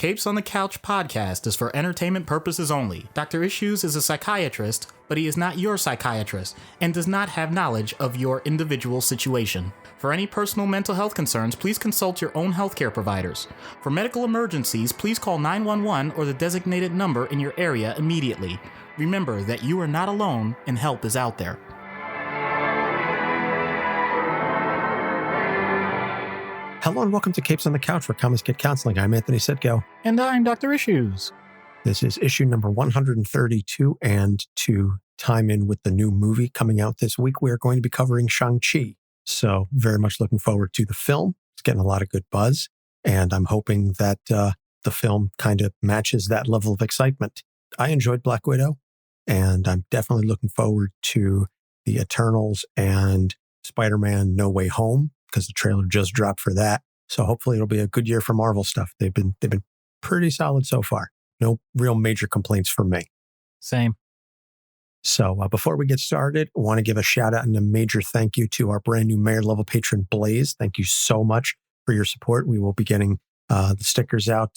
Capes on the Couch podcast is for entertainment purposes only. Dr. Issues is a psychiatrist, but he is not your psychiatrist and does not have knowledge of your individual situation. For any personal mental health concerns, please consult your own healthcare providers. For medical emergencies, please call 911 or the designated number in your area immediately. Remember that you are not alone and help is out there. Hello and welcome to Capes on the Couch for Common Skit Counseling. I'm Anthony Sitko. And I'm Dr. Issues. This is issue number 132, and to time in with the new movie coming out this week, we are going to be covering Shang-Chi. So very much looking forward to the film. It's getting a lot of good buzz, and I'm hoping that the film kind of matches that level of excitement. I enjoyed Black Widow, and I'm definitely looking forward to the Eternals and Spider-Man No Way Home, because the trailer just dropped for that. So hopefully it'll be a good year for Marvel stuff. They've been pretty solid so far. No real major complaints from me. Same. So before we get started, I want to give a shout out and a major thank you to our brand new mayor level patron, Blaize. Thank you so much for your support. We will be getting the stickers out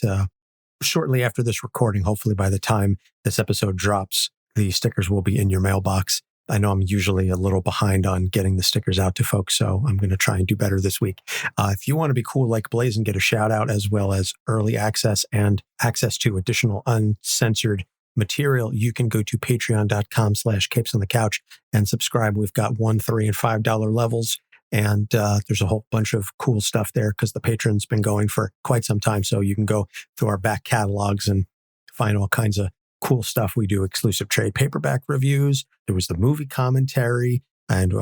shortly after this recording. Hopefully by the time this episode drops, the stickers will be in your mailbox. I know I'm usually a little behind on getting the stickers out to folks, so I'm going to try and do better this week. If you want to be cool like Blaize and get a shout out as well as early access and access to additional uncensored material, you can go to patreon.com/capesonthecouch and subscribe. We've got $1, $3, and $5 levels, and there's a whole bunch of cool stuff there because the Patreon's been going for quite some time. So you can go through our back catalogs and find all kinds of cool stuff. We do exclusive trade paperback reviews. There was the movie commentary. And,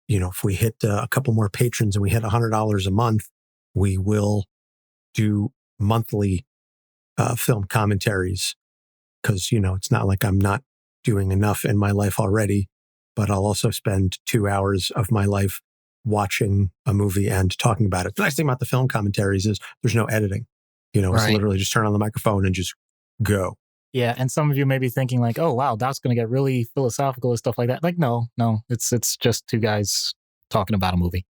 if we hit a couple more patrons and we hit $100 a month, we will do monthly film commentaries. Because, it's not like I'm not doing enough in my life already, but I'll also spend 2 hours of my life watching a movie and talking about it. The nice thing about the film commentaries is there's no editing. It's literally just turn on the microphone and just go. Yeah, and some of you may be thinking like, oh, wow, Doc's going to get really philosophical and stuff like that. Like, no, it's just two guys talking about a movie.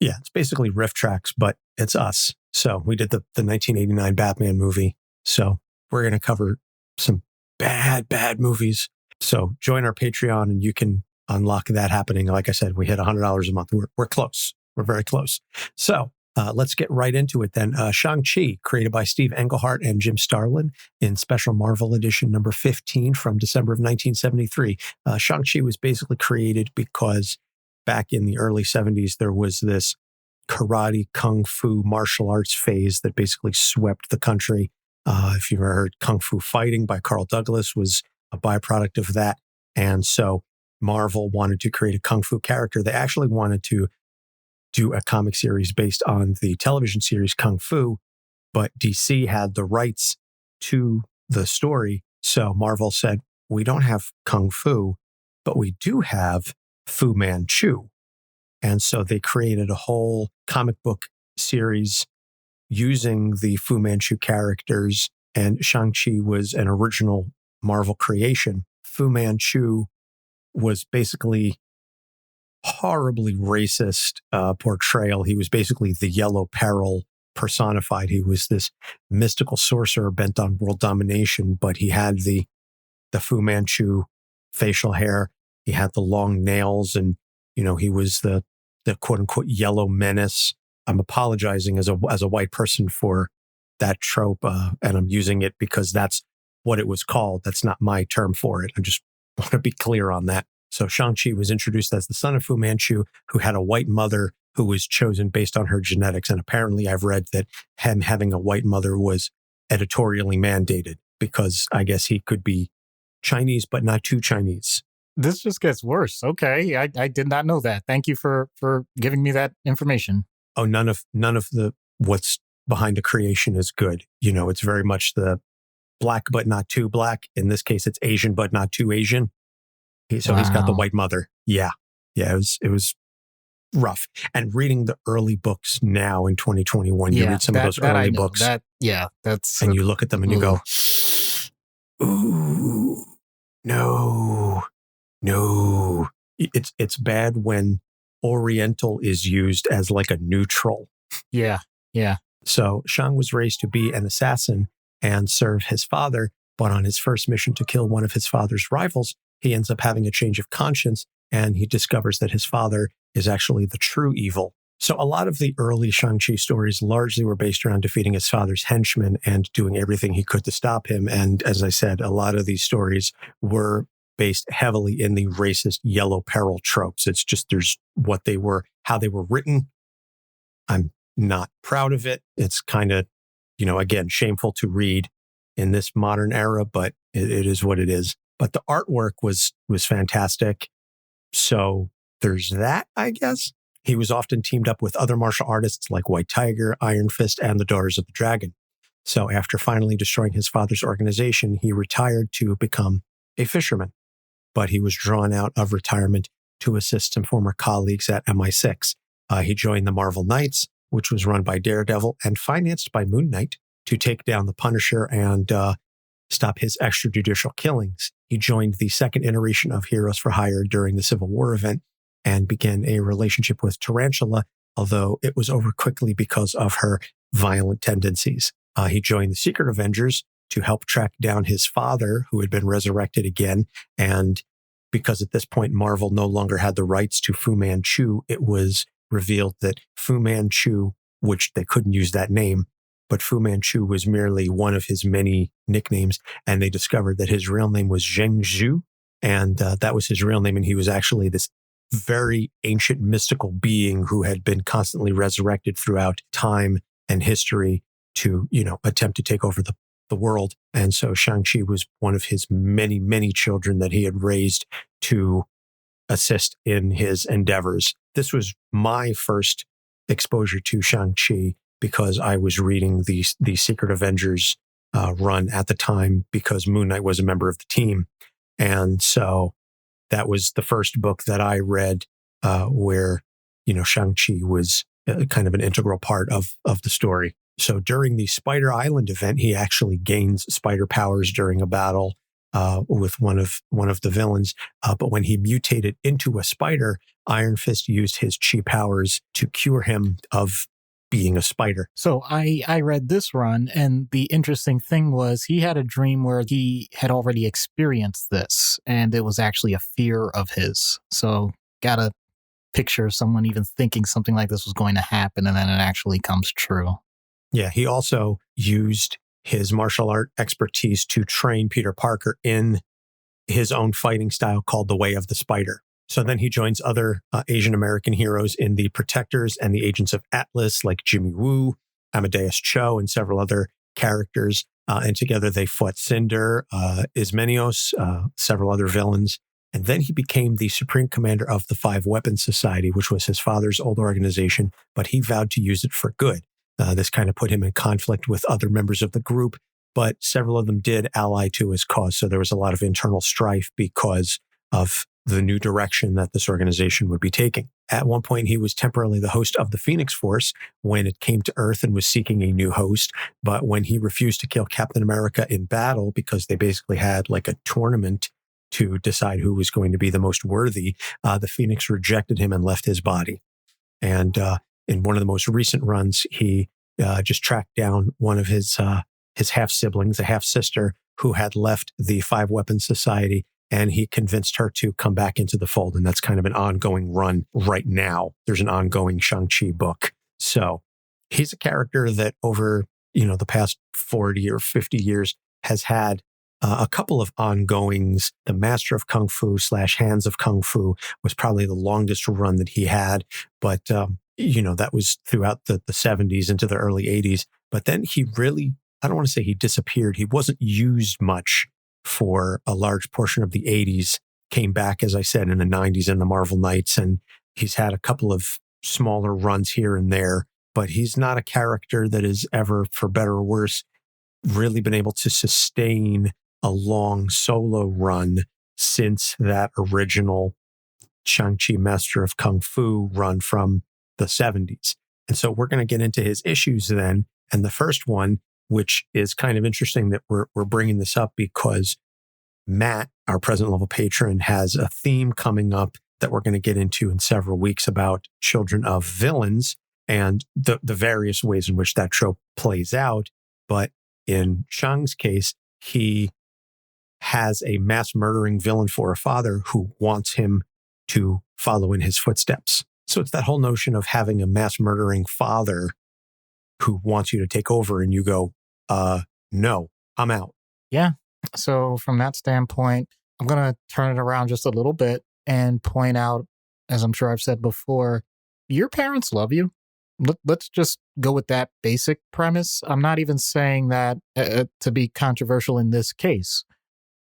Yeah, it's basically riff tracks, but it's us. So we did the 1989 Batman movie. So we're going to cover some bad movies. So join our Patreon and you can unlock that happening. Like I said, we hit $100 a month. We're close. We're very close. So let's get right into it then. Shang-Chi, created by Steve Engleheart and Jim Starlin in Special Marvel Edition number 15 from December of 1973. Shang-Chi was basically created because back in the early 70s, there was this karate, kung fu, martial arts phase that basically swept the country. If you've ever heard Kung Fu Fighting by Carl Douglas was a byproduct of that. And so Marvel wanted to create a kung fu character. They actually wanted to do a comic series based on the television series Kung Fu, but DC had the rights to the story. So Marvel said, we don't have Kung Fu, but we do have Fu Manchu. And so they created a whole comic book series using the Fu Manchu characters, and Shang-Chi was an original Marvel creation. Fu Manchu was basically horribly racist portrayal. He was basically the Yellow Peril personified. He was this mystical sorcerer bent on world domination, but he had the Fu Manchu facial hair. He had the long nails, and he was the quote unquote yellow menace. I'm apologizing as a white person for that trope, and I'm using it because that's what it was called. That's not my term for it. I just want to be clear on that. So Shang-Chi was introduced as the son of Fu Manchu, who had a white mother who was chosen based on her genetics. And apparently I've read that him having a white mother was editorially mandated because I guess he could be Chinese, but not too Chinese. This just gets worse. Okay, I did not know that. Thank you for giving me that information. Oh, none of the what's behind the creation is good. It's very much the black, but not too black. In this case, it's Asian, but not too Asian. He's got the white mother. Yeah. It was rough. And reading the early books now in 2021, you read some of those early books. That's... And you look at them and you go, ooh, no. It's bad when Oriental is used as like a neutral. Yeah. So Shang was raised to be an assassin, and serve his father. But on his first mission to kill one of his father's rivals, he ends up having a change of conscience, and he discovers that his father is actually the true evil. So a lot of the early Shang-Chi stories largely were based around defeating his father's henchmen and doing everything he could to stop him. And as I said, a lot of these stories were based heavily in the racist Yellow Peril tropes. It's just there's what they were, how they were written. I'm not proud of it. It's kind of, again, shameful to read in this modern era, but it is what it is. But the artwork was fantastic. So there's that, I guess. He was often teamed up with other martial artists like White Tiger, Iron Fist, and the Daughters of the Dragon. So after finally destroying his father's organization, he retired to become a fisherman. But he was drawn out of retirement to assist some former colleagues at MI6. He joined the Marvel Knights, which was run by Daredevil and financed by Moon Knight, to take down the Punisher and stop his extrajudicial killings. He joined the second iteration of Heroes for Hire during the Civil War event and began a relationship with Tarantula, although it was over quickly because of her violent tendencies. He joined the Secret Avengers to help track down his father, who had been resurrected again. And because at this point, Marvel no longer had the rights to Fu Manchu, it was revealed that Fu Manchu, which they couldn't use that name, but Fu Manchu was merely one of his many nicknames. And they discovered that his real name was Zheng Zhu. And that was his real name. And he was actually this very ancient mystical being who had been constantly resurrected throughout time and history to, attempt to take over the world. And so Shang-Chi was one of his many, many children that he had raised to assist in his endeavors. This was my first exposure to Shang-Chi because I was reading the Secret Avengers run at the time because Moon Knight was a member of the team. And so that was the first book that I read where, Shang-Chi was kind of an integral part of the story. So during the Spider Island event, he actually gains spider powers during a battle with one of the villains. But when he mutated into a spider, Iron Fist used his chi powers to cure him of being a spider. So I read this run, and the interesting thing was he had a dream where he had already experienced this, and it was actually a fear of his. So gotta picture someone even thinking something like this was going to happen, and then it actually comes true. Yeah, he also used his martial art expertise to train Peter Parker in his own fighting style called the Way of the Spider. So then he joins other Asian American heroes in the Protectors and the Agents of Atlas, like Jimmy Woo, Amadeus Cho, and several other characters. And together they fought Cinder, Ismenios, several other villains. And then he became the supreme commander of the Five Weapons Society, which was his father's old organization, but he vowed to use it for good. This kind of put him in conflict with other members of the group, but several of them did ally to his cause. So there was a lot of internal strife because of the new direction that this organization would be taking. At one point, he was temporarily the host of the Phoenix Force when it came to Earth and was seeking a new host. But when he refused to kill Captain America in battle, because they basically had like a tournament to decide who was going to be the most worthy, the Phoenix rejected him and left his body. And in one of the most recent runs, he just tracked down one of his half-siblings, a half-sister, who had left the Five Weapons Society, and he convinced her to come back into the fold. And that's kind of an ongoing run right now. There's an ongoing Shang-Chi book. So he's a character that over, the past 40 or 50 years has had a couple of ongoings. The Master of Kung Fu / Hands of Kung Fu was probably the longest run that he had. But, that was throughout the 70s into the early 80s. But then he really, I don't want to say he disappeared. He wasn't used much for a large portion of the 80s, came back, as I said, in the 90s in the Marvel Knights. And he's had a couple of smaller runs here and there, but he's not a character that has ever, for better or worse, really been able to sustain a long solo run since that original Shang-Chi Master of Kung Fu run from the 70s. And so we're going to get into his issues then. And the first one, which is kind of interesting that we're bringing this up because Matt, our present level patron, has a theme coming up that we're going to get into in several weeks about children of villains and the various ways in which that trope plays out. But In Shang's case, he has a mass murdering villain for a father who wants him to follow in his footsteps. So it's that whole notion of having a mass murdering father who wants you to take over, and you go, no, I'm out. Yeah. So from that standpoint, I'm going to turn it around just a little bit and point out, as I'm sure I've said before, your parents love you. Let's just go with that basic premise. I'm not even saying that to be controversial in this case.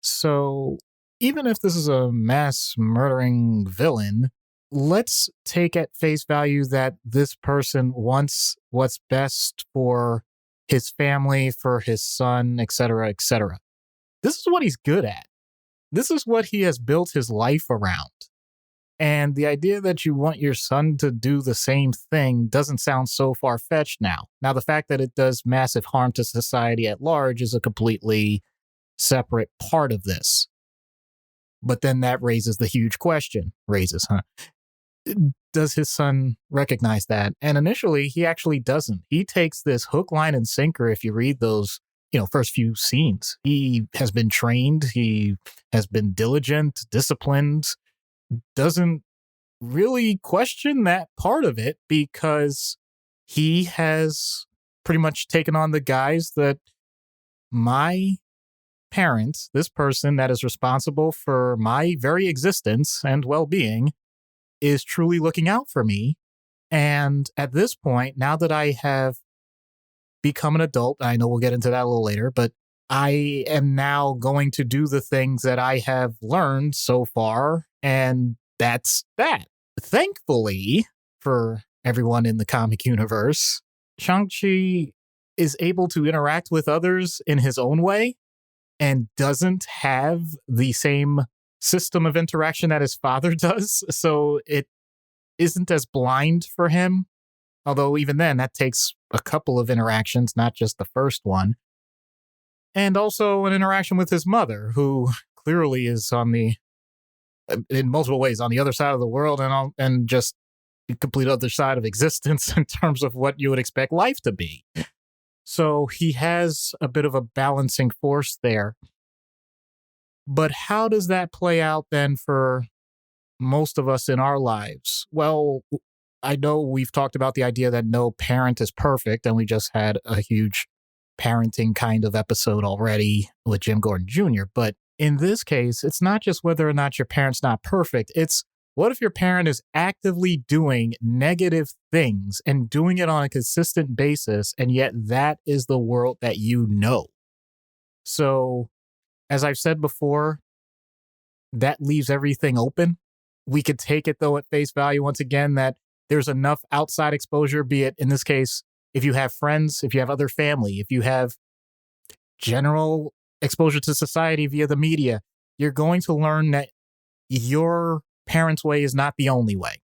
So even if this is a mass murdering villain, let's take at face value that this person wants what's best for his family, for his son, etc., etc. This is what he's good at. This is what he has built his life around. And the idea that you want your son to do the same thing doesn't sound so far-fetched now. Now, the fact that it does massive harm to society at large is a completely separate part of this. But then that raises the huge question. Does his son recognize that? And initially, he actually doesn't. He takes this hook, line, and sinker. If you read those, first few scenes, he has been trained. He has been diligent, disciplined, doesn't really question that part of it because he has pretty much taken on the guise that my parents, this person that is responsible for my very existence and well-being, is truly looking out for me. And at this point, now that I have become an adult, I know we'll get into that a little later, but I am now going to do the things that I have learned so far, and that's that. Thankfully, for everyone in the comic universe, Shang-Chi is able to interact with others in his own way and doesn't have the same system of interaction that his father does. So it isn't as blind for him. Although even then, that takes a couple of interactions, not just the first one. And also an interaction with his mother, who clearly is in multiple ways, on the other side of the world and just the complete other side of existence in terms of what you would expect life to be. So he has a bit of a balancing force there. But how does that play out then for most of us in our lives? Well, I know we've talked about the idea that no parent is perfect, and we just had a huge parenting kind of episode already with Jim Gordon Jr. But in this case, it's not just whether or not your parent's not perfect. It's what if your parent is actively doing negative things and doing it on a consistent basis, and yet that is the world that you know. So, as I've said before, that leaves everything open. We could take it, though, at face value once again that there's enough outside exposure, be it in this case, if you have friends, if you have other family, if you have general exposure to society via the media, you're going to learn that your parents' way is not the only way.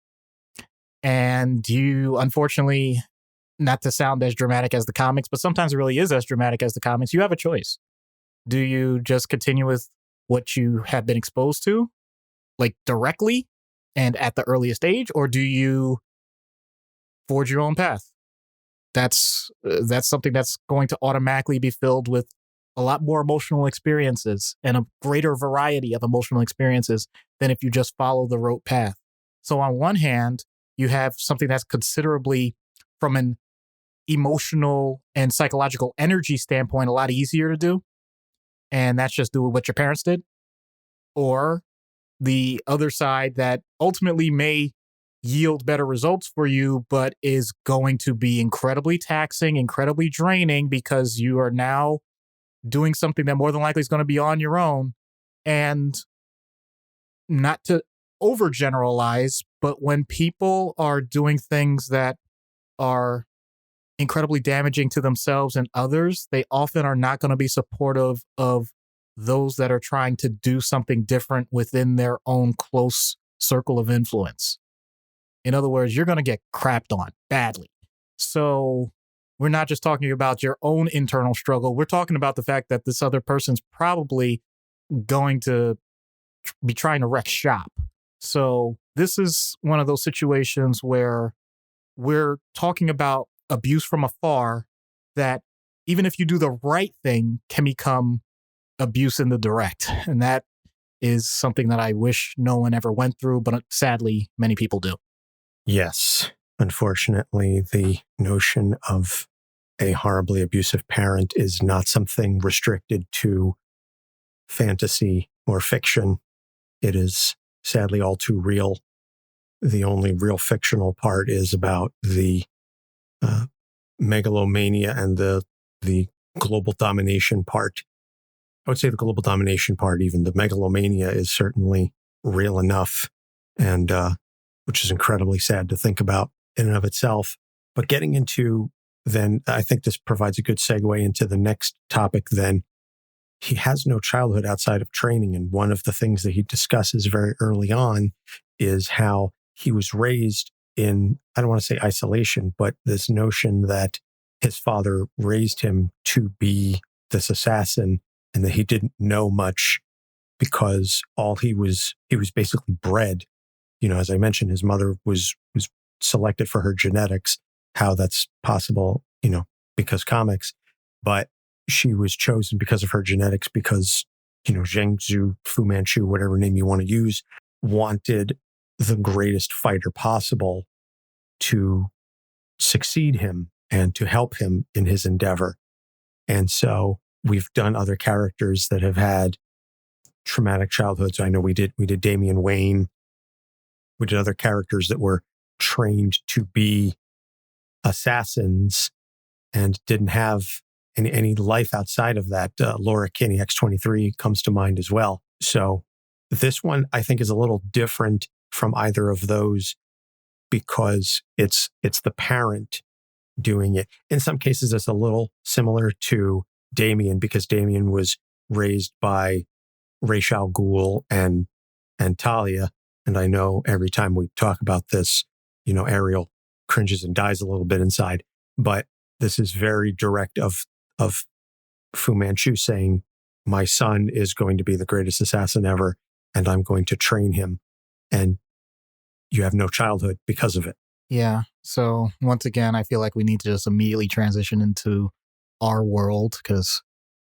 And you, unfortunately, not to sound as dramatic as the comics, but sometimes it really is as dramatic as the comics, you have a choice. Do you just continue with what you have been exposed to, like directly and at the earliest age, or do you forge your own path? That's something that's going to automatically be filled with a lot more emotional experiences and a greater variety of emotional experiences than if you just follow the rote path. So on one hand, you have something that's considerably, from an emotional and psychological energy standpoint, a lot easier to do. And that's just do what your parents did. Or the other side that ultimately may yield better results for you, but is going to be incredibly taxing, incredibly draining, because you are now doing something that more than likely is going to be on your own. And not to overgeneralize, but when people are doing things that are incredibly damaging to themselves and others, they often are not going to be supportive of those that are trying to do something different within their own close circle of influence. In other words, you're going to get crapped on badly. So we're not just talking about your own internal struggle. We're talking about the fact that this other person's probably going to be trying to wreck shop. So this is one of those situations where we're talking about abuse from afar that even if you do the right thing, can become abuse in the direct. And that is something that I wish no one ever went through, but sadly, many people do. Yes. Unfortunately, the notion of a horribly abusive parent is not something restricted to fantasy or fiction. It is sadly all too real. The only real fictional part is about the megalomania and the global domination part. I would say the global domination part, even the megalomania, is certainly real enough, and which is incredibly sad to think about in and of itself. But getting into then, I think this provides a good segue into the next topic then. He has no childhood outside of training. And one of the things that he discusses very early on is how he was raised in, I don't want to say isolation, but this notion that his father raised him to be this assassin and that he didn't know much because he was basically bred. You know, as I mentioned, his mother was selected for her genetics, how that's possible, you know, because comics, but she was chosen because of her genetics because, you know, Zhengzhou, Fu Manchu, whatever name you want to use, wanted the greatest fighter possible to succeed him and to help him in his endeavor. And so we've done other characters that have had traumatic childhoods. I know we did Damian Wayne. We did other characters that were trained to be assassins and didn't have any life outside of that. Laura Kinney, X-23, comes to mind as well. So this one, I think, is a little different from either of those because it's the parent doing it. In some cases, it's a little similar to Damien because Damien was raised by Ra's al Ghul and Talia. And I know every time we talk about this, you know, Ariel cringes and dies a little bit inside. But this is very direct of Fu Manchu saying, my son is going to be the greatest assassin ever, and I'm going to train him. And you have no childhood because of it. Yeah. So once again, I feel like we need to just immediately transition into our world because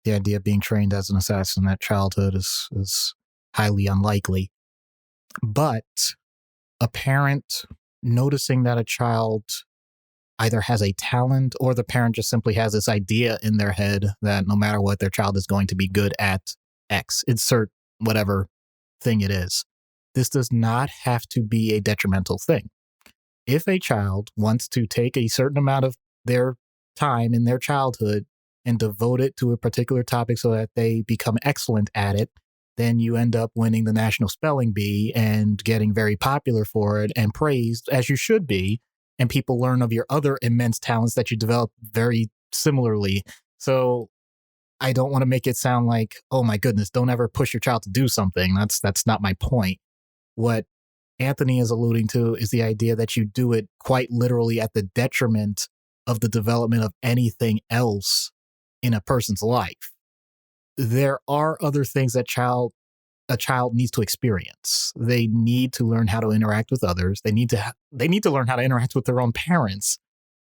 the idea of being trained as an assassin at childhood is highly unlikely. But a parent noticing that a child either has a talent or the parent just simply has this idea in their head that no matter what, their child is going to be good at X, insert whatever thing it is. This does not have to be a detrimental thing. If a child wants to take a certain amount of their time in their childhood and devote it to a particular topic so that they become excellent at it, then you end up winning the National Spelling Bee and getting very popular for it and praised, as you should be. And people learn of your other immense talents that you develop very similarly. So I don't want to make it sound like, oh my goodness, don't ever push your child to do something. That's not my point. What Anthony is alluding to is the idea that you do it quite literally at the detriment of the development of anything else in a person's life. There are other things that a child needs to experience. They need to learn how to interact with others. They need to learn how to interact with their own parents,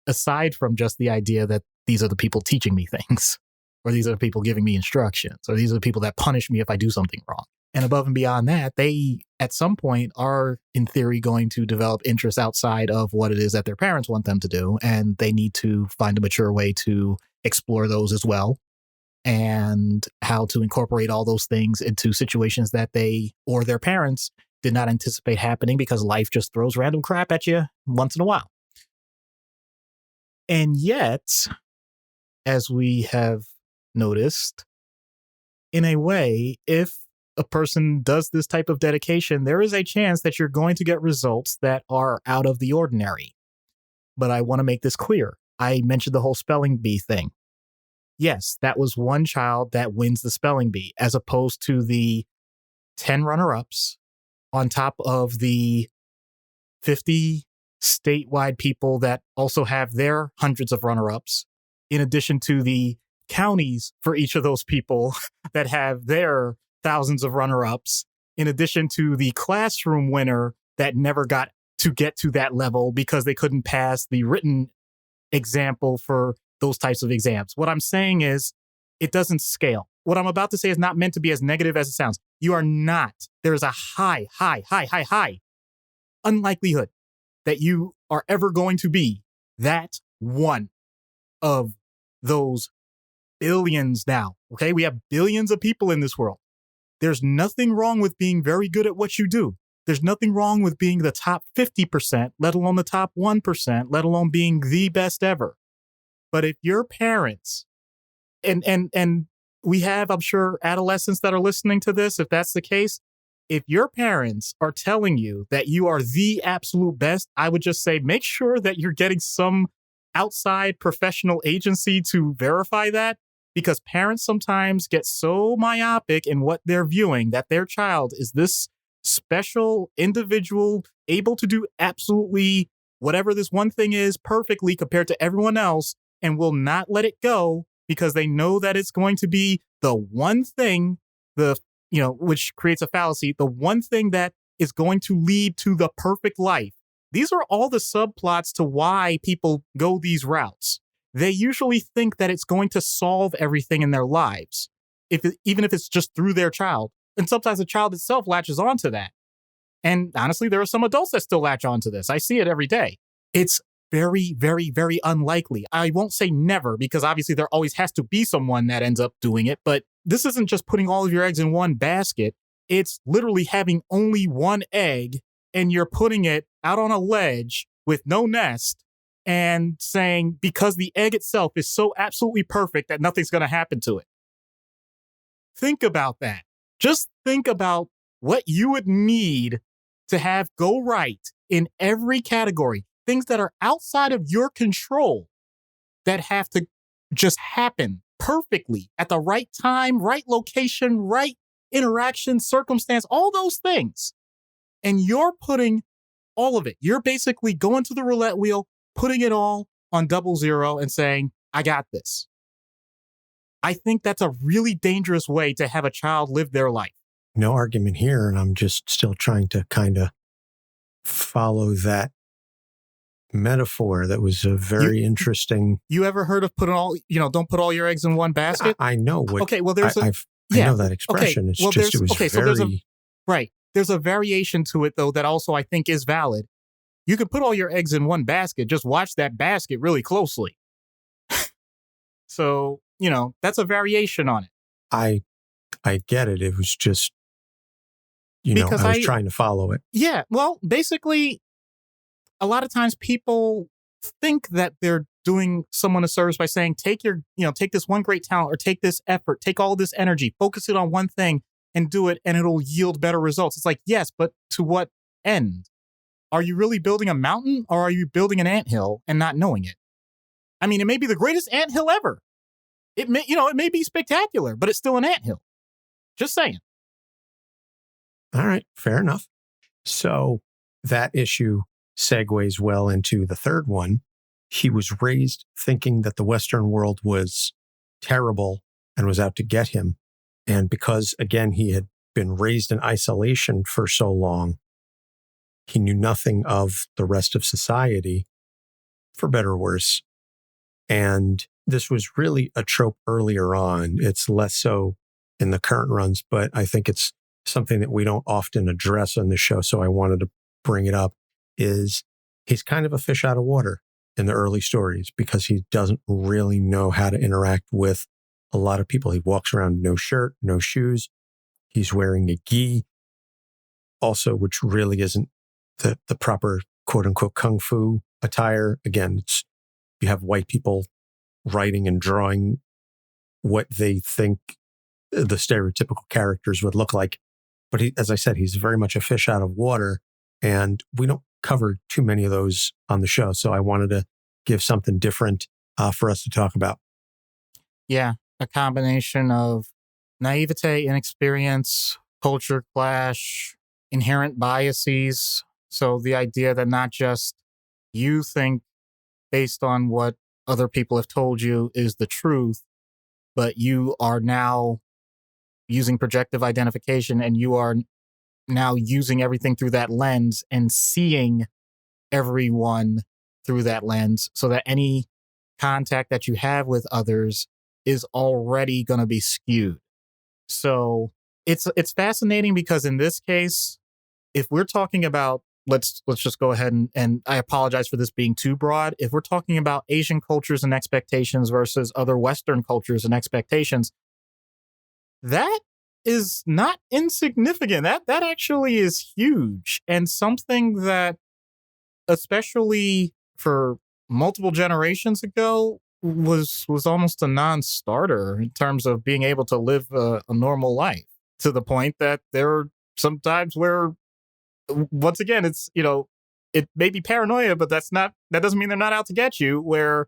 aside from just the idea that these are the people teaching me things, or these are the people giving me instructions, or these are the people that punish me if I do something wrong. And above and beyond that, they, at some point, are, in theory, going to develop interests outside of what it is that their parents want them to do, and they need to find a mature way to explore those as well, and how to incorporate all those things into situations that they or their parents did not anticipate happening because life just throws random crap at you once in a while. And yet, as we have noticed, in a way, if a person does this type of dedication, there is a chance that you're going to get results that are out of the ordinary. But I want to make this clear. I mentioned the whole spelling bee thing. Yes, that was one child that wins the spelling bee, as opposed to the 10 runner-ups on top of the 50 statewide people that also have their hundreds of runner-ups, in addition to the counties for each of those people that have their thousands of runner-ups, in addition to the classroom winner that never got to get to that level because they couldn't pass the written example for those types of exams. What I'm saying is it doesn't scale. What I'm about to say is not meant to be as negative as it sounds. You are not. There is a high unlikelihood that you are ever going to be that one of those billions now. Okay, we have billions of people in this world. There's nothing wrong with being very good at what you do. There's nothing wrong with being the top 50%, let alone the top 1%, let alone being the best ever. But if your parents, and we have, I'm sure, adolescents that are listening to this, if that's the case, if your parents are telling you that you are the absolute best, I would just say make sure that you're getting some outside professional agency to verify that, because parents sometimes get so myopic in what they're viewing that their child is this special individual able to do absolutely whatever this one thing is perfectly compared to everyone else, and will not let it go because they know that it's going to be the one thing, which creates a fallacy, the one thing that is going to lead to the perfect life. These are all the subplots to why people go these routes. They usually think that it's going to solve everything in their lives, even if it's just through their child. And sometimes the child itself latches onto that. And honestly, there are some adults that still latch onto this. I see it every day. It's very, very, very unlikely. I won't say never, because obviously there always has to be someone that ends up doing it. But this isn't just putting all of your eggs in one basket. It's literally having only one egg, and you're putting it out on a ledge with no nest and saying, because the egg itself is so absolutely perfect that nothing's going to happen to it. Think about that. Just think about what you would need to have go right in every category. Things that are outside of your control that have to just happen perfectly at the right time, right location, right interaction, circumstance, all those things. And you're putting all of it. You're basically going to the roulette wheel, putting it all on 00 and saying, I got this. I think that's a really dangerous way to have a child live their life. No argument here. And I'm just still trying to kind of follow that metaphor. That was a very interesting. You ever heard of don't put all your eggs in one basket? I know. Okay, well, there's I know that expression. Okay, well, there's a variation to it, though, that also I think is valid. You can put all your eggs in one basket. Just watch that basket really closely. So, that's a variation on it. I get it. It was just, I was trying to follow it. Yeah. Well, basically, a lot of times people think that they're doing someone a service by saying, take this one great talent, or take this effort, take all this energy, focus it on one thing and do it, and it'll yield better results. It's like, yes, but to what end? Are you really building a mountain, or are you building an anthill and not knowing it? I mean, it may be the greatest anthill ever. It may be spectacular, but it's still an anthill. Just saying. All right, fair enough. So that issue segues well into the third one. He was raised thinking that the Western world was terrible and was out to get him. And because, again, he had been raised in isolation for so long, he knew nothing of the rest of society, for better or worse. And this was really a trope earlier on. It's less so in the current runs, but I think it's something that we don't often address on the show. So I wanted to bring it up, is he's kind of a fish out of water in the early stories because he doesn't really know how to interact with a lot of people. He walks around no shirt, no shoes. He's wearing a gi also, which really isn't the proper quote unquote kung fu attire. Again, you have white people writing and drawing what they think the stereotypical characters would look like. But as I said, he's very much a fish out of water, and we don't cover too many of those on the show. So I wanted to give something different for us to talk about. Yeah, a combination of naivete, inexperience, culture clash, inherent biases. So the idea that not just you think based on what other people have told you is the truth, but you are now using projective identification, and you are now using everything through that lens and seeing everyone through that lens, so that any contact that you have with others is already going to be skewed. So it's fascinating because in this case, if we're talking about, let's just go ahead and I apologize for this being too broad. If we're talking about Asian cultures and expectations versus other Western cultures and expectations, that is not insignificant. That actually is huge, and something that, especially for multiple generations ago, was almost a non-starter in terms of being able to live a normal life, to the point that there are some times where, once again, it's, it may be paranoia, but that doesn't mean they're not out to get you, where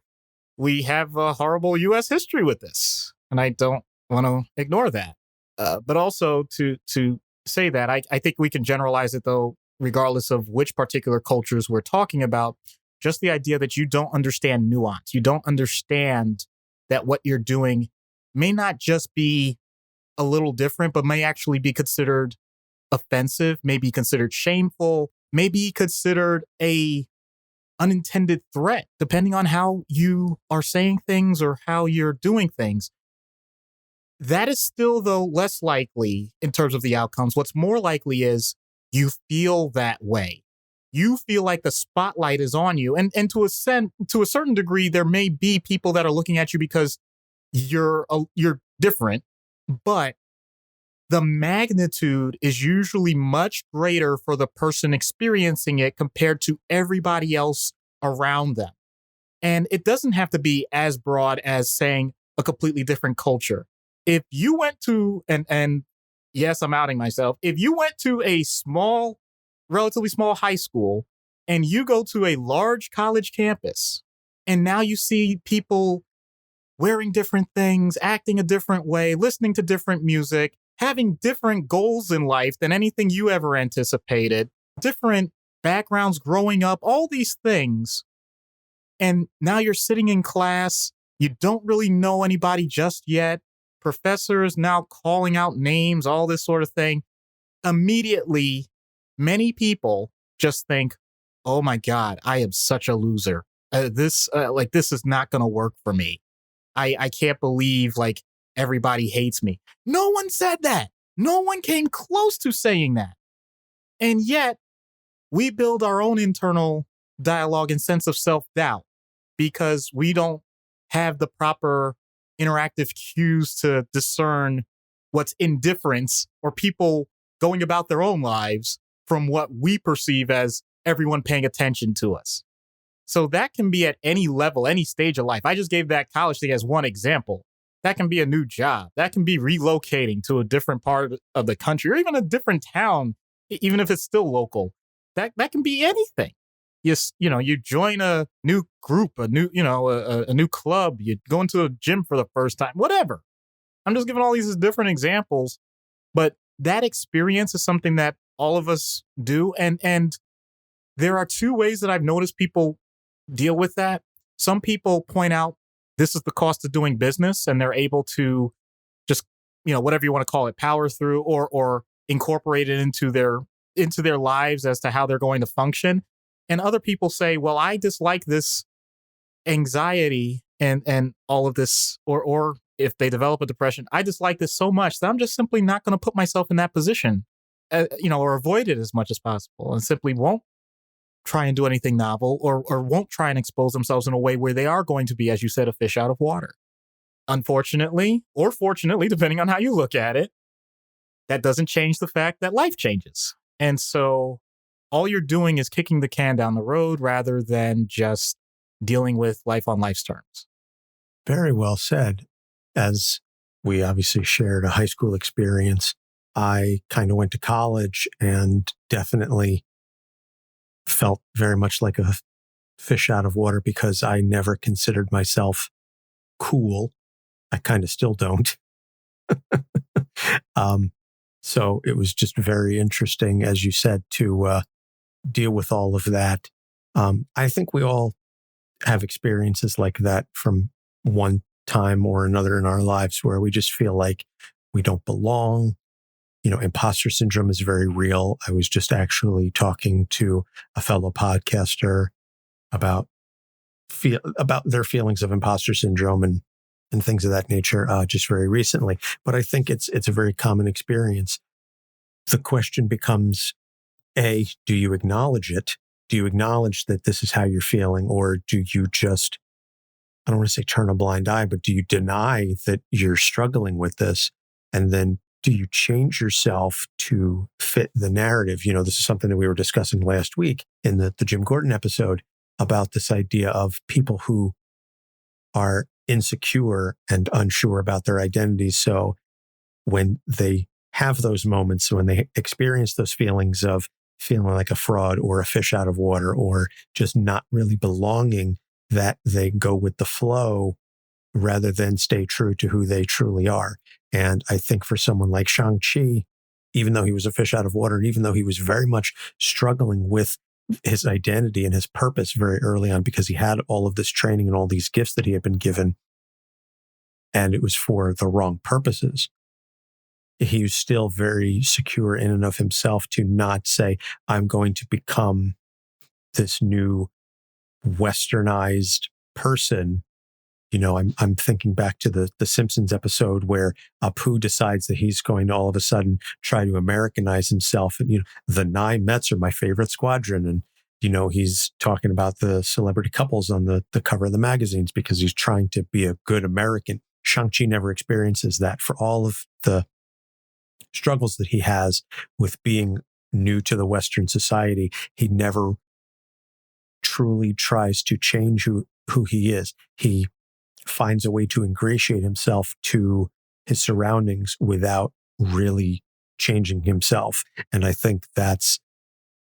we have a horrible US history with this, and I don't want to ignore that. But also to say that, I think we can generalize it, though, regardless of which particular cultures we're talking about. Just the idea that you don't understand nuance. You don't understand that what you're doing may not just be a little different, but may actually be considered offensive, may be considered shameful, may be considered a unintended threat, depending on how you are saying things or how you're doing things. That is still, though, less likely in terms of the outcomes. What's more likely is you feel that way. You feel like the spotlight is on you. And to a certain degree, there may be people that are looking at you because you're different, but the magnitude is usually much greater for the person experiencing it compared to everybody else around them. And it doesn't have to be as broad as saying a completely different culture. If you went to, and yes, I'm outing myself, if you went to a relatively small high school and you go to a large college campus, and now you see people wearing different things, acting a different way, listening to different music, having different goals in life than anything you ever anticipated, different backgrounds growing up, all these things. And now you're sitting in class, you don't really know anybody just yet. Professors now calling out names, all this sort of thing. Immediately, many people just think, oh my God, I am such a loser. This is not going to work for me. I can't believe everybody hates me. No one said that. No one came close to saying that. And yet we build our own internal dialogue and sense of self-doubt because we don't have the proper interactive cues to discern what's indifference or people going about their own lives from what we perceive as everyone paying attention to us. So that can be at any level, any stage of life. I just gave that college thing as one example. That can be a new job. That can be relocating to a different part of the country or even a different town, even if it's still local. That can be anything. You join a new group, a new club, you go into a gym for the first time, whatever. I'm just giving all these as different examples, but that experience is something that all of us do. And there are two ways that I've noticed people deal with that. Some people point out this is the cost of doing business, and they're able to just, whatever you want to call it, power through or incorporate it into their lives as to how they're going to function. And other people say, well, I dislike this anxiety and all of this, or if they develop a depression, I dislike this so much that I'm just simply not going to put myself in that position, or avoid it as much as possible, and simply won't try and do anything novel or won't try and expose themselves in a way where they are going to be, as you said, a fish out of water. Unfortunately, or fortunately, depending on how you look at it, that doesn't change the fact that life changes. And so all you're doing is kicking the can down the road rather than just dealing with life on life's terms. Very well said. As we obviously shared a high school experience, I kind of went to college and definitely felt very much like a fish out of water because I never considered myself cool. I kind of still don't. So it was just very interesting, as you said, to deal with all of that. I think we all have experiences like that from one time or another in our lives where we just feel like we don't belong. Imposter syndrome is very real. I was just actually talking to a fellow podcaster about about their feelings of imposter syndrome and things of that nature just very recently. But I think it's a very common experience. The question becomes, A, do you acknowledge it? Do you acknowledge that this is how you're feeling? Or do you just, I don't want to say turn a blind eye, but do you deny that you're struggling with this? And then do you change yourself to fit the narrative? You know, this is something that we were discussing last week in the Jim Gordon episode about this idea of people who are insecure and unsure about their identity. So when they have those moments, when they experience those feelings of feeling like a fraud or a fish out of water or just not really belonging, that they go with the flow rather than stay true to who they truly are. And I think for someone like Shang-Chi, even though he was a fish out of water, and even though he was very much struggling with his identity and his purpose very early on, because he had all of this training and all these gifts that he had been given, and it was for the wrong purposes, he was still very secure in and of himself to not say, I'm going to become this new westernized person. You know, I'm thinking back to the Simpsons episode where Apu decides that he's going to all of a sudden try to Americanize himself. And, you know, the Nye Mets are my favorite squadron. And, you know, he's talking about the celebrity couples on the cover of the magazines because he's trying to be a good American. Shang-Chi never experiences that. For all of the struggles that he has with being new to the Western society, he never truly tries to change who he is. He finds a way to ingratiate himself to his surroundings without really changing himself. And I think that's,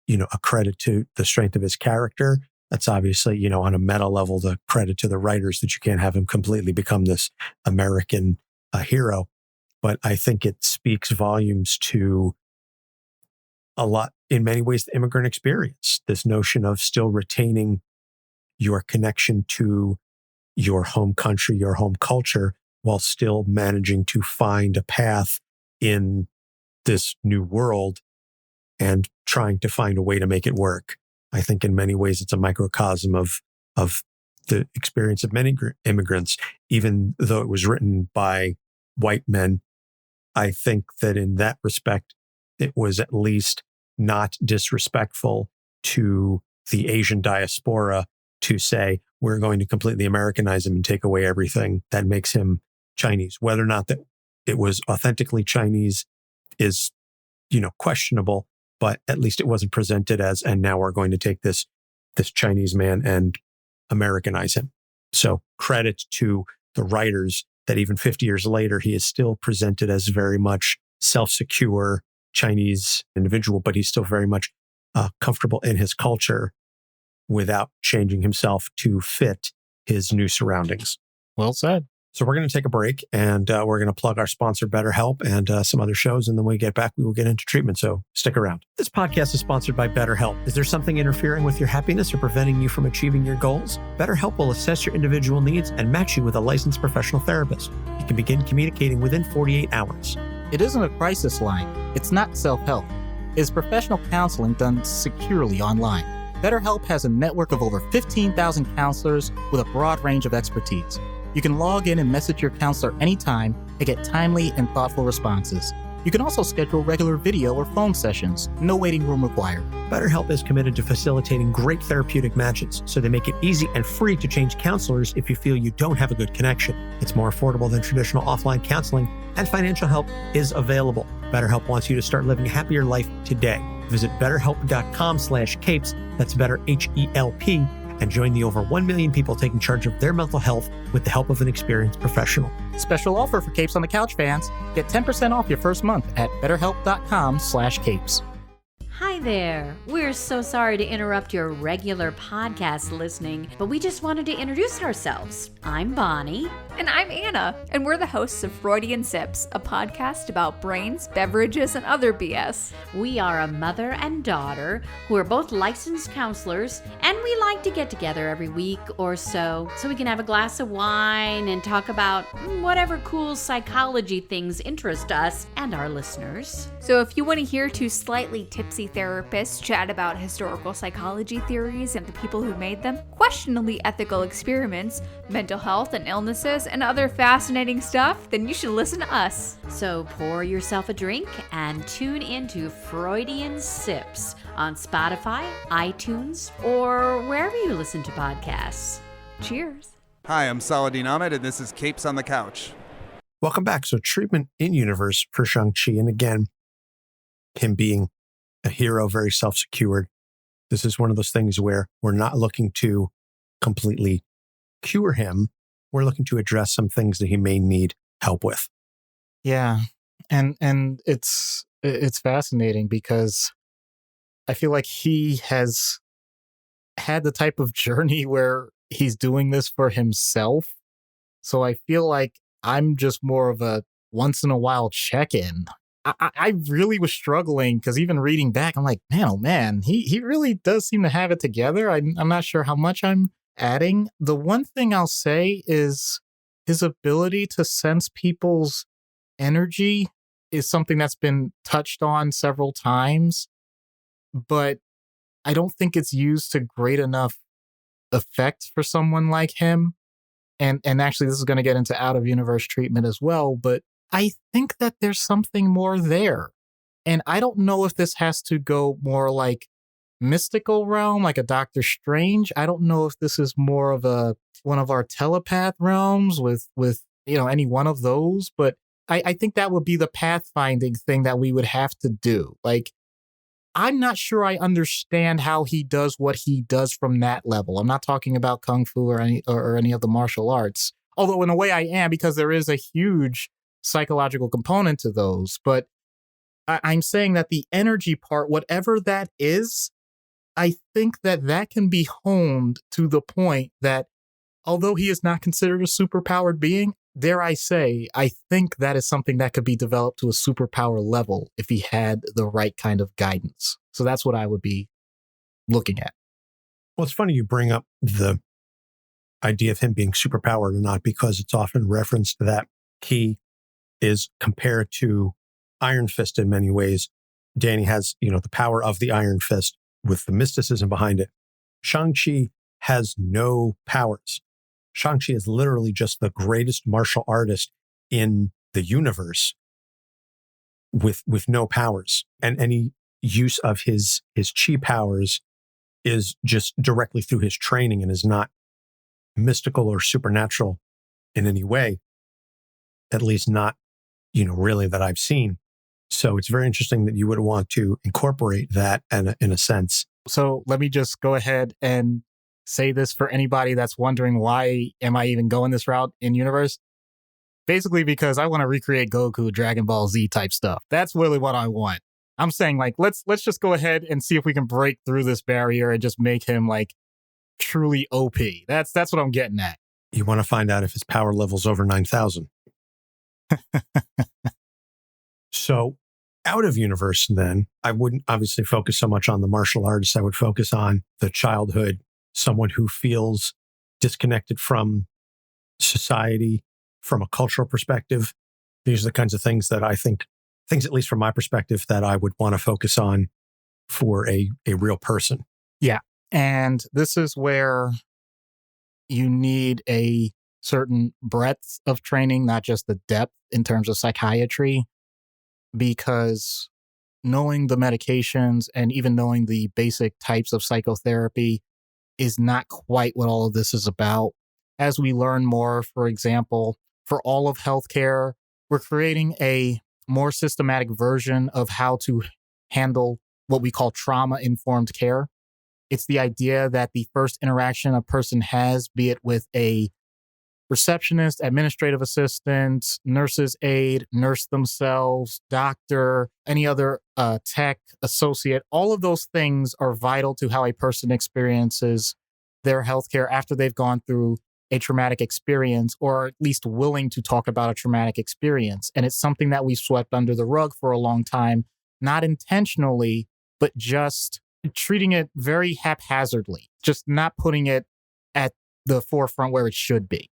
you know, a credit to the strength of his character. That's obviously, you know, on a meta level, the credit to the writers that you can't have him completely become this American hero. But I think it speaks volumes to a lot, in many ways, the immigrant experience, this notion of still retaining your connection to your home country, your home culture, while still managing to find a path in this new world and trying to find a way to make it work. I think in many ways, it's a microcosm of the experience of many immigrants, even though it was written by white men. I think that in that respect, it was at least not disrespectful to the Asian diaspora to say, we're going to completely Americanize him and take away everything that makes him Chinese. Whether or not that it was authentically Chinese is, you know, questionable, but at least it wasn't presented as, and now we're going to take this Chinese man and Americanize him. So credit to the writers that even 50 years later, he is still presented as very much self-secure Chinese individual, but he's still very much comfortable in his culture without changing himself to fit his new surroundings. Well said. So we're going to take a break and we're going to plug our sponsor, BetterHelp, and some other shows. And then when we get back, we will get into treatment. So stick around. This podcast is sponsored by BetterHelp. Is there something interfering with your happiness or preventing you from achieving your goals? BetterHelp will assess your individual needs and match you with a licensed professional therapist. You can begin communicating within 48 hours. It isn't a crisis line. It's not self-help. It's professional counseling done securely online. BetterHelp has a network of over 15,000 counselors with a broad range of expertise. You can log in and message your counselor anytime and get timely and thoughtful responses. You can also schedule regular video or phone sessions. No waiting room required. BetterHelp is committed to facilitating great therapeutic matches, so they make it easy and free to change counselors if you feel you don't have a good connection. It's more affordable than traditional offline counseling, and financial help is available. BetterHelp wants you to start living a happier life today. Visit betterhelp.com/capes, that's better HELP, and join the over 1 million people taking charge of their mental health with the help of an experienced professional. Special offer for Capes on the Couch fans. Get 10% off your first month at betterhelp.com/capes. Hi there. We're so sorry to interrupt your regular podcast listening, but we just wanted to introduce ourselves. I'm Bonnie. And I'm Anna, and we're the hosts of Freudian Sips, a podcast about brains, beverages, and other BS. We are a mother and daughter who are both licensed counselors, and we like to get together every week or so we can have a glass of wine and talk about whatever cool psychology things interest us and our listeners. So if you want to hear two slightly tipsy therapists therapists chat about historical psychology theories and the people who made them, questionably ethical experiments, mental health and illnesses, and other fascinating stuff, then you should listen to us. So pour yourself a drink and tune into Freudian Sips on Spotify, iTunes, or wherever you listen to podcasts. Cheers. Hi, I'm Saladin Ahmed, and this is Capes on the Couch. Welcome back. So treatment in universe for Shang-Chi. And again, him being a hero, very self-secured. This is one of those things where we're not looking to completely cure him. We're looking to address some things that he may need help with. Yeah. And it's fascinating because I feel like he has had the type of journey where he's doing this for himself. So I feel like I'm just more of a once in a while check-in. I really was struggling because even reading back, I'm like, man, oh man, he really does seem to have it together. I'm not sure how much I'm adding. The one thing I'll say is his ability to sense people's energy is something that's been touched on several times, but I don't think it's used to great enough effect for someone like him. And actually, this is going to get into out-of-universe treatment as well, but I think that there's something more there. And I don't know if this has to go more like mystical realm, like a Doctor Strange. I don't know if this is more of one of our telepath realms with any one of those, but I think that would be the pathfinding thing that we would have to do. Like, I'm not sure I understand how he does what he does from that level. I'm not talking about Kung Fu or any of the martial arts, although in a way I am, because there is a huge psychological component to those. But I'm saying that the energy part, whatever that is, I think that can be honed to the point that although he is not considered a superpowered being, dare I say, I think that is something that could be developed to a superpower level if he had the right kind of guidance. So that's what I would be looking at. Well, it's funny you bring up the idea of him being superpowered or not, because it's often referenced that he is compared to Iron Fist in many ways. Danny has, the power of the Iron Fist with the mysticism behind it. Shang-Chi has no powers. Shang-Chi is literally just the greatest martial artist in the universe with no powers. And any use of his chi powers is just directly through his training and is not mystical or supernatural in any way, at least not, really that I've seen. So it's very interesting that you would want to incorporate that in a sense. So let me just go ahead and say this for anybody that's wondering, why am I even going this route in universe? Basically because I want to recreate Goku, Dragon Ball Z type stuff. That's really what I want. I'm saying, like, let's just go ahead and see if we can break through this barrier and just make him like truly OP. That's what I'm getting at. You want to find out if his power level's over 9,000. So out of universe, then, I wouldn't obviously focus so much on the martial artists. I would focus on the childhood, someone who feels disconnected from society, from a cultural perspective. These are the kinds of things that I think, at least from my perspective, that I would want to focus on for a real person. Yeah. And this is where you need a certain breadth of training, not just the depth in terms of psychiatry, because knowing the medications and even knowing the basic types of psychotherapy is not quite what all of this is about. As we learn more, for example, for all of healthcare, we're creating a more systematic version of how to handle what we call trauma-informed care. It's the idea that the first interaction a person has, be it with a receptionist, administrative assistant, nurse's aide, nurse themselves, doctor, any other tech, associate, all of those things are vital to how a person experiences their healthcare after they've gone through a traumatic experience, or at least willing to talk about a traumatic experience. And it's something that we've swept under the rug for a long time, not intentionally, but just treating it very haphazardly, just not putting it at the forefront where it should be.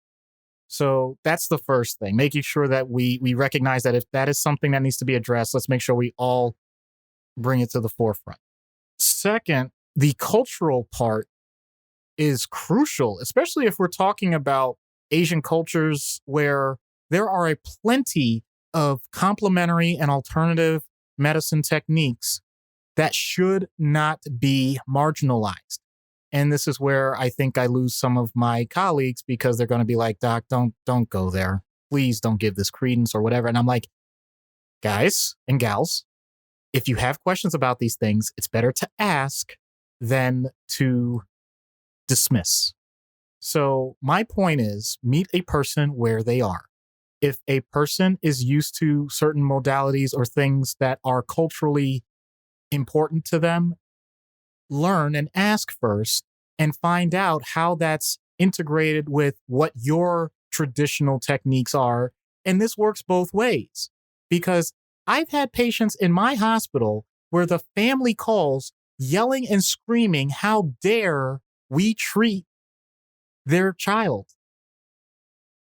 So that's the first thing, making sure that we recognize that if that is something that needs to be addressed, let's make sure we all bring it to the forefront. second, the cultural part is crucial, especially if we're talking about Asian cultures where there are a plenty of complementary and alternative medicine techniques that should not be marginalized. And this is where I think I lose some of my colleagues because they're going to be like, Doc, don't go there. Please don't give this credence or whatever. And I'm like, guys and gals, if you have questions about these things, it's better to ask than to dismiss. So my point is, meet a person where they are. If a person is used to certain modalities or things that are culturally important to them, learn and ask first and find out how that's integrated with what your traditional techniques are. And this works both ways, because I've had patients in my hospital where the family calls yelling and screaming, how dare we treat their child?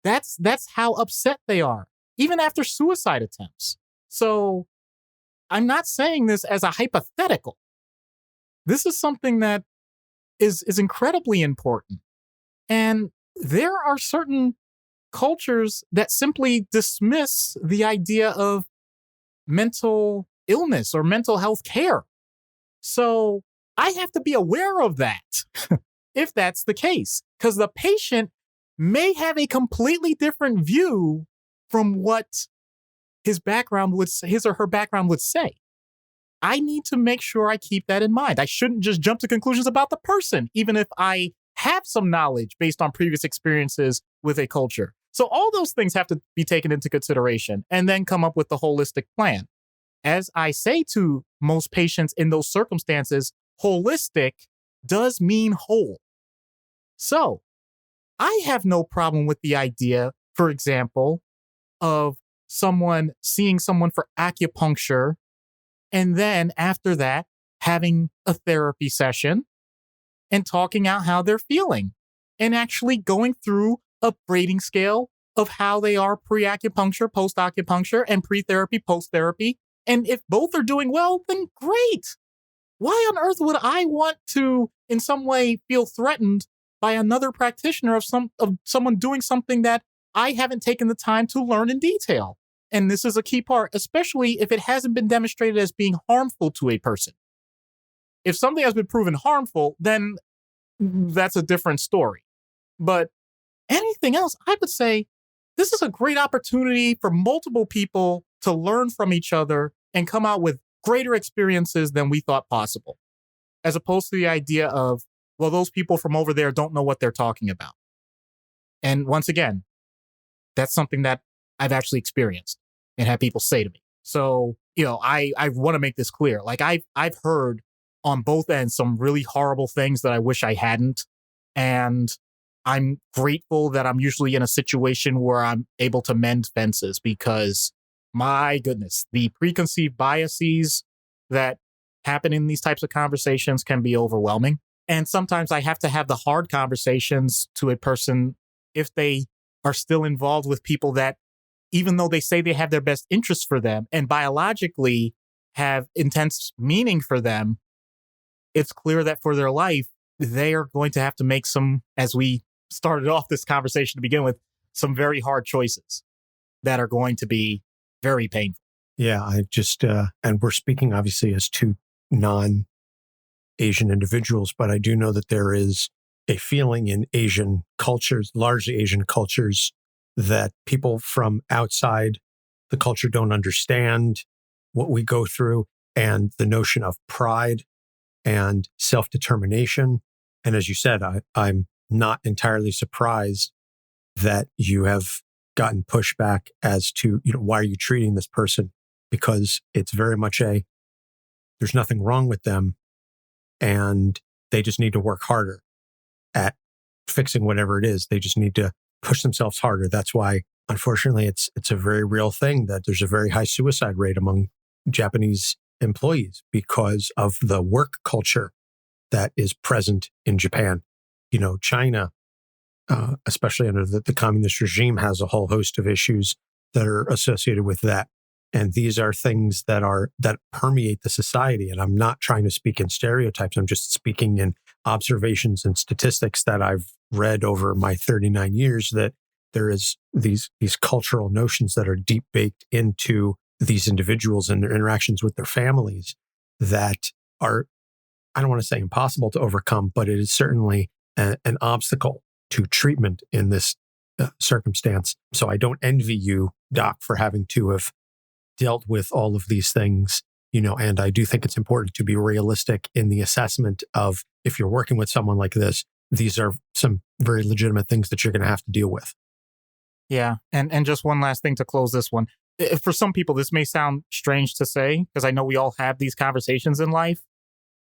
That's how upset they are, even after suicide attempts. So I'm not saying this as a hypothetical. This is something that is incredibly important. And there are certain cultures that simply dismiss the idea of mental illness or mental health care. So I have to be aware of that if that's the case, because the patient may have a completely different view from what his or her background would say. I need to make sure I keep that in mind. I shouldn't just jump to conclusions about the person, even if I have some knowledge based on previous experiences with a culture. So all those things have to be taken into consideration and then come up with the holistic plan. As I say to most patients in those circumstances, holistic does mean whole. So I have no problem with the idea, for example, of someone seeing someone for acupuncture and then after that having a therapy session and talking out how they're feeling and actually going through a rating scale of how they are pre-acupuncture, post-acupuncture, and pre-therapy, post-therapy. And if both are doing well, then great. Why on earth would I want to, in some way, feel threatened by another practitioner of someone doing something that I haven't taken the time to learn in detail? And this is a key part, especially if it hasn't been demonstrated as being harmful to a person. If something has been proven harmful, then that's a different story. But anything else, I would say this is a great opportunity for multiple people to learn from each other and come out with greater experiences than we thought possible, as opposed to the idea of, well, those people from over there don't know what they're talking about. And once again, that's something that I've actually experienced and had people say to me. So, I want to make this clear. Like I've heard on both ends some really horrible things that I wish I hadn't. And I'm grateful that I'm usually in a situation where I'm able to mend fences, because my goodness, the preconceived biases that happen in these types of conversations can be overwhelming. And sometimes I have to have the hard conversations to a person if they are still involved with people that, even though they say they have their best interests for them and biologically have intense meaning for them, it's clear that for their life, they are going to have to make some, as we started off this conversation to begin with, some very hard choices that are going to be very painful. Yeah, I just, and we're speaking obviously as two non-Asian individuals, but I do know that there is a feeling in Asian cultures, largely Asian cultures, that people from outside the culture don't understand what we go through, and the notion of pride and self-determination. And as you said, I'm not entirely surprised that you have gotten pushback as to, why are you treating this person? Because it's very much there's nothing wrong with them, and they just need to work harder at fixing whatever it is. They just need to push themselves harder. That's why, unfortunately, it's a very real thing that there's a very high suicide rate among Japanese employees because of the work culture that is present in Japan. China, especially under the communist regime, has a whole host of issues that are associated with that. And these are things that permeate the society. And I'm not trying to speak in stereotypes. I'm just speaking in observations and statistics that I've read over my 39 years, that there is these cultural notions that are deep baked into these individuals and their interactions with their families that are, I don't want to say impossible to overcome, but it is certainly an obstacle to treatment in this circumstance. So I don't envy you, Doc, for having to have dealt with all of these things, and I do think it's important to be realistic in the assessment of, if you're working with someone like this, these are some very legitimate things that you're going to have to deal with. Yeah. And just one last thing to close this one. For some people, this may sound strange to say, because I know we all have these conversations in life.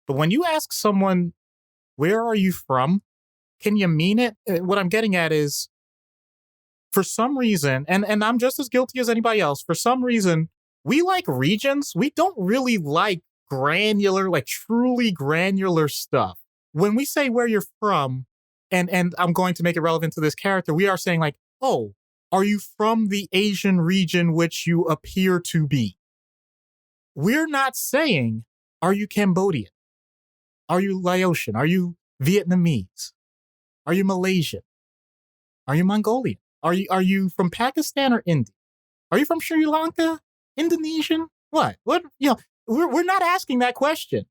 But when you ask someone, where are you from? Can you mean it? What I'm getting at is, for some reason, and I'm just as guilty as anybody else, for some reason, we like regions. We don't really like granular, like truly granular stuff. When we say where you're from, and I'm going to make it relevant to this character, we are saying like, oh, are you from the Asian region which you appear to be? We're not saying, are you Cambodian? Are you Laotian? Are you Vietnamese? Are you Malaysian? Are you Mongolian? Are you from Pakistan or India? Are you from Sri Lanka? Indonesian? What? We're not asking that question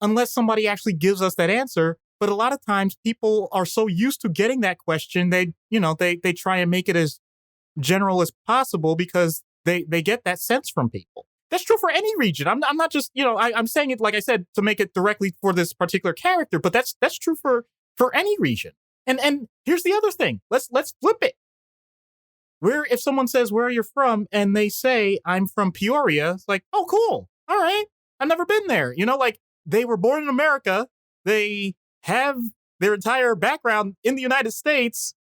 unless somebody actually gives us that answer. But a lot of times people are so used to getting that question, they try and make it as general as possible because they get that sense from people. That's true for any region. I'm not just, I'm saying it, like I said, to make it directly for this particular character, but that's true for any region. And here's the other thing. Let's flip it. If someone says, where are you from? And they say, I'm from Peoria. It's like, oh, cool. All right. I've never been there. Like, they were born in America. They have their entire background in the United States,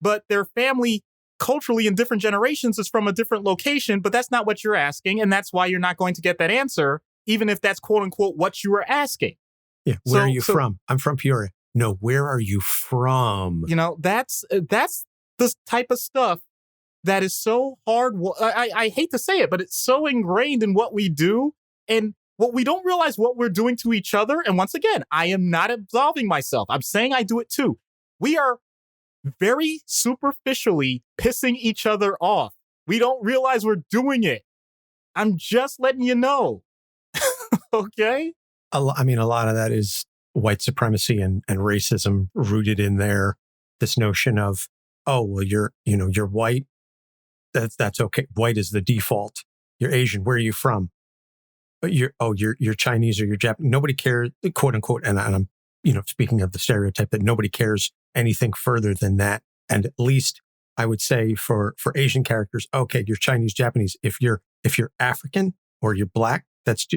but their family culturally in different generations is from a different location. But that's not what you're asking. And that's why you're not going to get that answer, even if that's quote unquote what you were asking. Yeah. Where are you from? I'm from Peoria. No, where are you from? That's the type of stuff that is so hard. I hate to say it, but it's so ingrained in what we do. And what we don't realize what we're doing to each other. And once again, I am not absolving myself. I'm saying I do it too. We are very superficially pissing each other off. We don't realize we're doing it. I'm just letting you know. Okay? A lot of that is white supremacy and racism rooted in there. This notion of, oh, well, you're white. That's okay. White is the default. You're Asian. Where are you from? You're Chinese or you're Japanese. Nobody cares, quote unquote. And I'm, speaking of the stereotype that nobody cares anything further than that. And at least I would say for Asian characters, okay, you're Chinese, Japanese. If you're African or you're Black,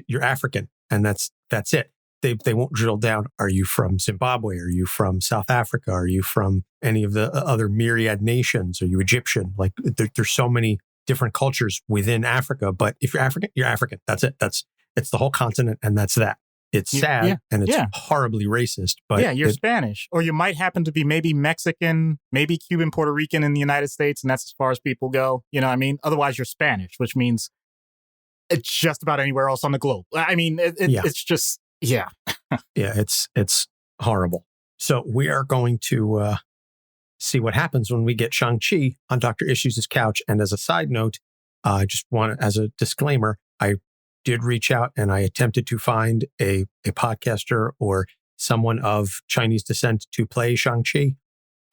you're African, and that's it. They won't drill down. Are you from Zimbabwe? Are you from South Africa? Are you from any of the other myriad nations? Are you Egyptian? Like there's so many different cultures within Africa, but if you're African, you're African. That's it. It's the whole continent, and that's that. It's sad and it's horribly racist. But you're Spanish, or you might happen to be maybe Mexican, maybe Cuban, Puerto Rican in the United States, and that's as far as people go. You know what I mean? Otherwise, you're Spanish, which means it's just about anywhere else on the globe. I mean, it's just it's horrible. So we are going to see what happens when we get Shang-Chi on Dr. Issues' couch. And as a side note, I just want to, as a disclaimer, I did reach out and I attempted to find a podcaster or someone of Chinese descent to play Shang-Chi.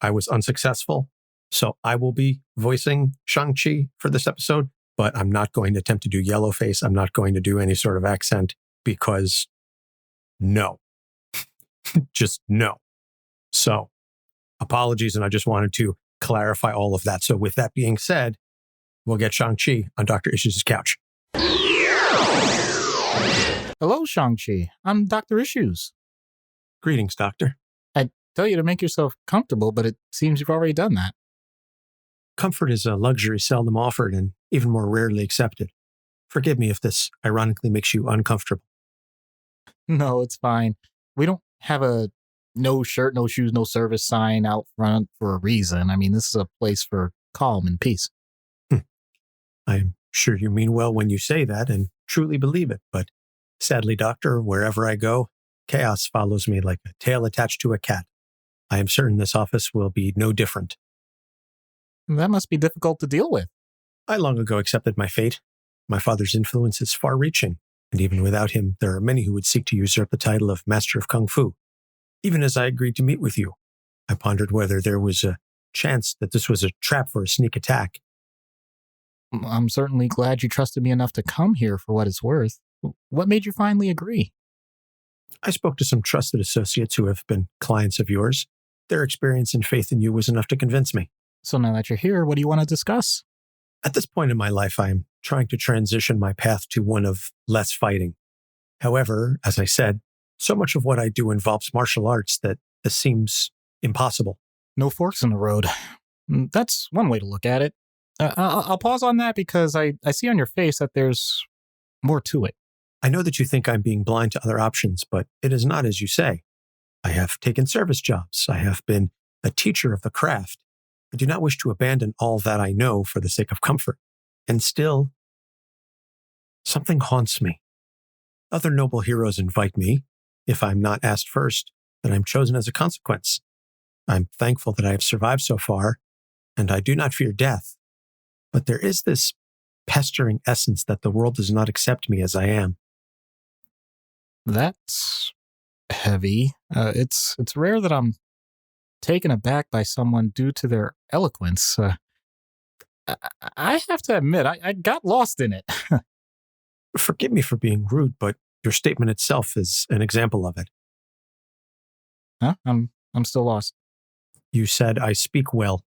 I was unsuccessful. So I will be voicing Shang-Chi for this episode, but I'm not going to attempt to do yellow face. I'm not going to do any sort of accent because no, just no. So apologies. And I just wanted to clarify all of that. So with that being said, we'll get Shang-Chi on Dr. Issues' couch. Hello, Shang-Chi. I'm Dr. Issues. Greetings, Doctor. I tell you to make yourself comfortable, but it seems you've already done that. Comfort is a luxury seldom offered and even more rarely accepted. Forgive me if this ironically makes you uncomfortable. No, it's fine. We don't have a no shirt, no shoes, no service sign out front for a reason. I mean, this is a place for calm and peace. I'm Sure, you mean well when you say that and truly believe it, but sadly, Doctor, wherever I go, chaos follows me like a tail attached to a cat. I am certain this office will be no different. That must be difficult to deal with. I long ago accepted my fate. My father's influence is far-reaching, and even without him, there are many who would seek to usurp the title of Master of Kung Fu. Even as I agreed to meet with you, I pondered whether there was a chance that this was a trap for a sneak attack. I'm certainly glad you trusted me enough to come here for what it's worth. What made you finally agree? I spoke to some trusted associates who have been clients of yours. Their experience and faith in you was enough to convince me. So now that you're here, what do you want to discuss? At this point in my life, I am trying to transition my path to one of less fighting. However, as I said, so much of what I do involves martial arts that this seems impossible. No forks in the road. That's one way to look at it. I'll pause on that because I see on your face that there's more to it. I know that you think I'm being blind to other options, but it is not as you say. I have taken service jobs. I have been a teacher of the craft. I do not wish to abandon all that I know for the sake of comfort. And still, something haunts me. Other noble heroes invite me. If I'm not asked first, then I'm chosen as a consequence. I'm thankful that I have survived so far, and I do not fear death. But there is this pestering essence that the world does not accept me as I am. That's heavy. It's rare that I'm taken aback by someone due to their eloquence. I have to admit, I got lost in it. Forgive me for being rude, but your statement itself is an example of it. Huh? I'm still lost. You said I speak well.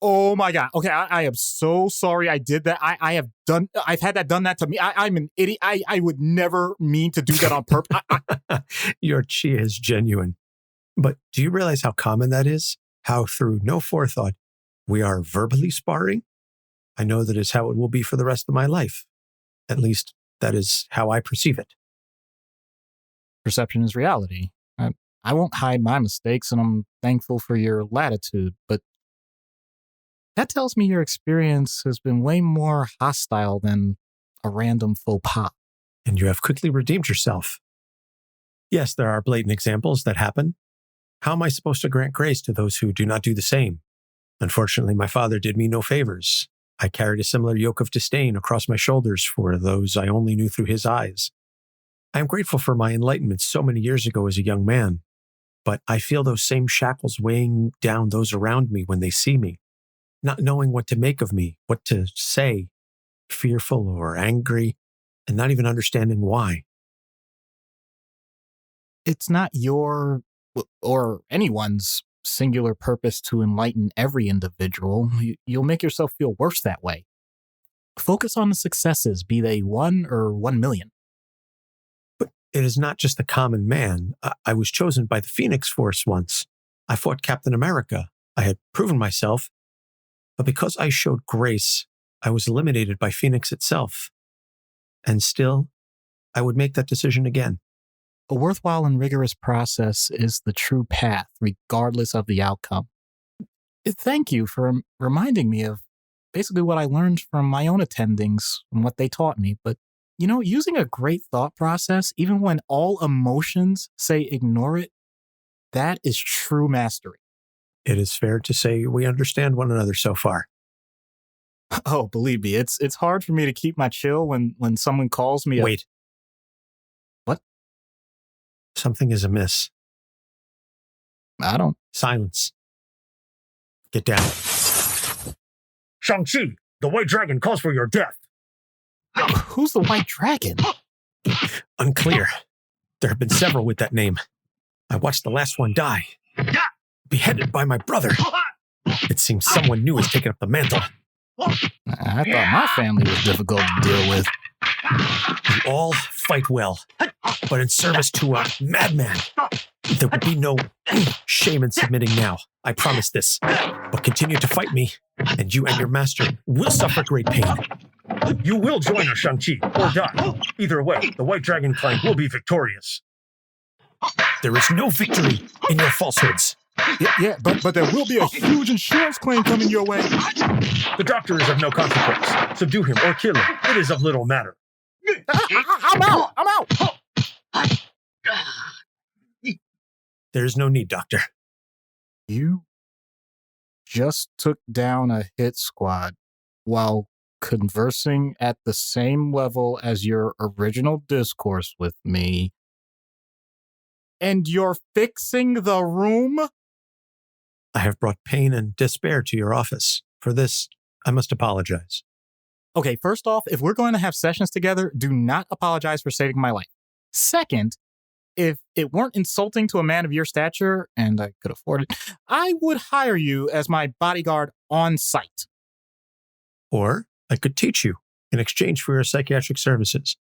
Oh my God. Okay, I am so sorry I did that. I've had that done that to me. I'm an idiot. I would never mean to do that on purpose. Your chi is genuine. But do you realize how common that is? How through no forethought, we are verbally sparring? I know that is how it will be for the rest of my life. At least, that is how I perceive it. Perception is reality. I won't hide my mistakes, and I'm thankful for your latitude, but that tells me your experience has been way more hostile than a random faux pas. And you have quickly redeemed yourself. Yes, there are blatant examples that happen. How am I supposed to grant grace to those who do not do the same? Unfortunately, my father did me no favors. I carried a similar yoke of disdain across my shoulders for those I only knew through his eyes. I am grateful for my enlightenment so many years ago as a young man, but I feel those same shackles weighing down those around me when they see me, not knowing what to make of me, what to say, fearful or angry, and not even understanding why. It's not your or anyone's singular purpose to enlighten every individual. You'll make yourself feel worse that way. Focus on the successes, be they 1 or 1 million. But it is not just the common man. I was chosen by the Phoenix Force once. I fought Captain America. I had proven myself. But because I showed grace, I was eliminated by Phoenix itself. And still, I would make that decision again. A worthwhile and rigorous process is the true path, regardless of the outcome. Thank you for reminding me of basically what I learned from my own attendings and what they taught me. But, using a great thought process, even when all emotions say ignore it, that is true mastery. It is fair to say we understand one another so far. Oh, believe me, it's hard for me to keep my chill when someone calls me. Wait. What? Something is amiss. I don't. Silence. Get down. Shang-Chi, the White Dragon calls for your death. Who's the White Dragon? Unclear. There have been several with that name. I watched the last one die. Beheaded by my brother. It seems someone new has taken up the mantle. I thought my family was difficult to deal with. We all fight well, but in service to a madman. There will be no shame in submitting now. I promise this. But continue to fight me, and you and your master will suffer great pain. You will join us, Shang-Chi, or die. Either way, the White Dragon clan will be victorious. There is no victory in your falsehoods. Yeah, but there will be a huge insurance claim coming your way. The doctor is of no consequence. Subdue him or kill him. It is of little matter. I'm out. There's no need, Doctor. You just took down a hit squad while conversing at the same level as your original discourse with me. And you're fixing the room? I have brought pain and despair to your office. For this, I must apologize. Okay, first off, if we're going to have sessions together, do not apologize for saving my life. Second, if it weren't insulting to a man of your stature, and I could afford it, I would hire you as my bodyguard on site. Or I could teach you in exchange for your psychiatric services.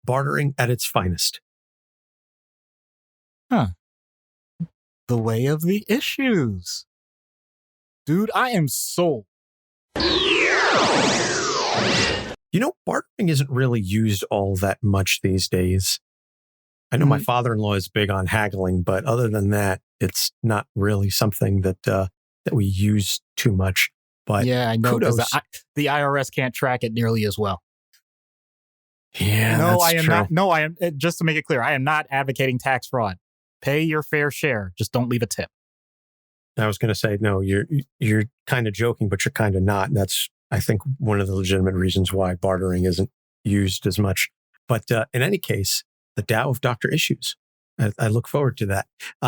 Bartering at its finest. Huh. The way of the issues. Dude, I am sold. You know, bartering isn't really used all that much these days. I know my father-in-law is big on haggling, but other than that, it's not really something that we use too much. But yeah, I know, because kudos. the IRS can't track it nearly as well. Yeah, no, that's I am true. not. No, I am. Just to make it clear, I am not advocating tax fraud. Pay your fair share. Just don't leave a tip. I was going to say, no, you're kind of joking, but you're kind of not. And that's, I think, one of the legitimate reasons why bartering isn't used as much. But in any case, the Tao of Dr. Issues. I look forward to that.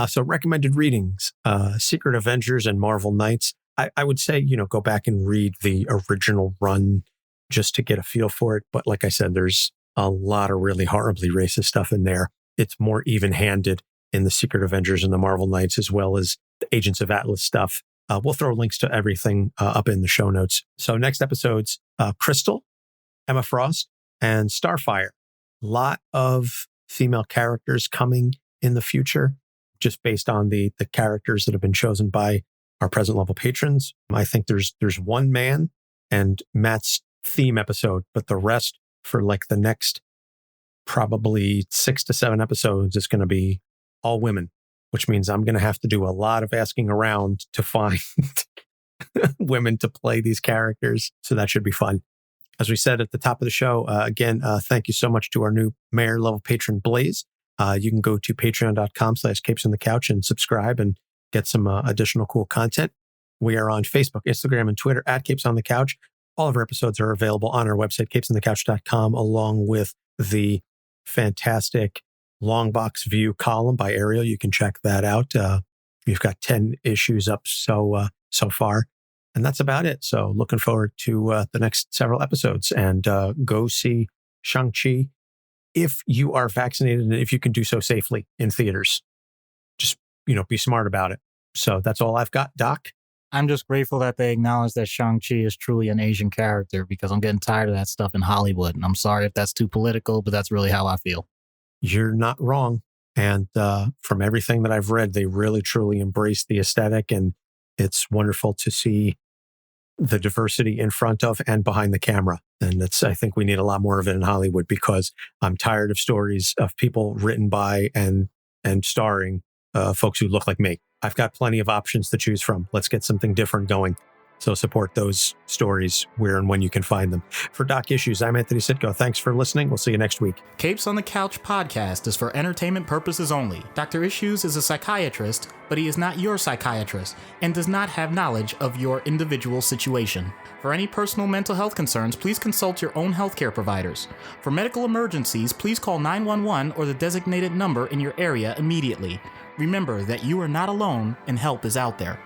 So recommended readings, Secret Avengers and Marvel Knights. I would say, go back and read the original run just to get a feel for it. But like I said, there's a lot of really horribly racist stuff in there. It's more even-handed in the Secret Avengers and the Marvel Knights, as well as the Agents of Atlas stuff. We'll throw links to everything up in the show notes. So next episodes, Crystal, Emma Frost, and Starfire. Lot of female characters coming in the future, just based on the characters that have been chosen by our present level patrons. I think there's one man and Matt's theme episode, but the rest for like the next probably 6 to 7 episodes is going to be all women, which means I'm going to have to do a lot of asking around to find women to play these characters. So that should be fun. As we said at the top of the show, again, thank you so much to our new mayor level patron, Blaize. You can go to patreon.com/capesonthecouch and subscribe and get some additional cool content. We are on Facebook, Instagram, and Twitter at Capes on the Couch. All of our episodes are available on our website, capesonthecouch.com, along with the fantastic long box view column by Ariel. You can check that out. We've got 10 issues up so far. And that's about it. So looking forward to the next several episodes, and go see Shang-Chi if you are vaccinated and if you can do so safely in theaters. Just, be smart about it. So that's all I've got, Doc. I'm just grateful that they acknowledge that Shang-Chi is truly an Asian character, because I'm getting tired of that stuff in Hollywood. And I'm sorry if that's too political, but that's really how I feel. You're not wrong. And from everything that I've read, they really, truly embrace the aesthetic. And it's wonderful to see the diversity in front of and behind the camera. And I think we need a lot more of it in Hollywood, because I'm tired of stories of people written by and starring folks who look like me. I've got plenty of options to choose from. Let's get something different going. So support those stories where and when you can find them. For Doc Issues, I'm Anthony Sitko. Thanks for listening. We'll see you next week. Capes on the Couch podcast is for entertainment purposes only. Dr. Issues is a psychiatrist, but he is not your psychiatrist and does not have knowledge of your individual situation. For any personal mental health concerns, please consult your own healthcare providers. For medical emergencies, please call 911 or the designated number in your area immediately. Remember that you are not alone and help is out there.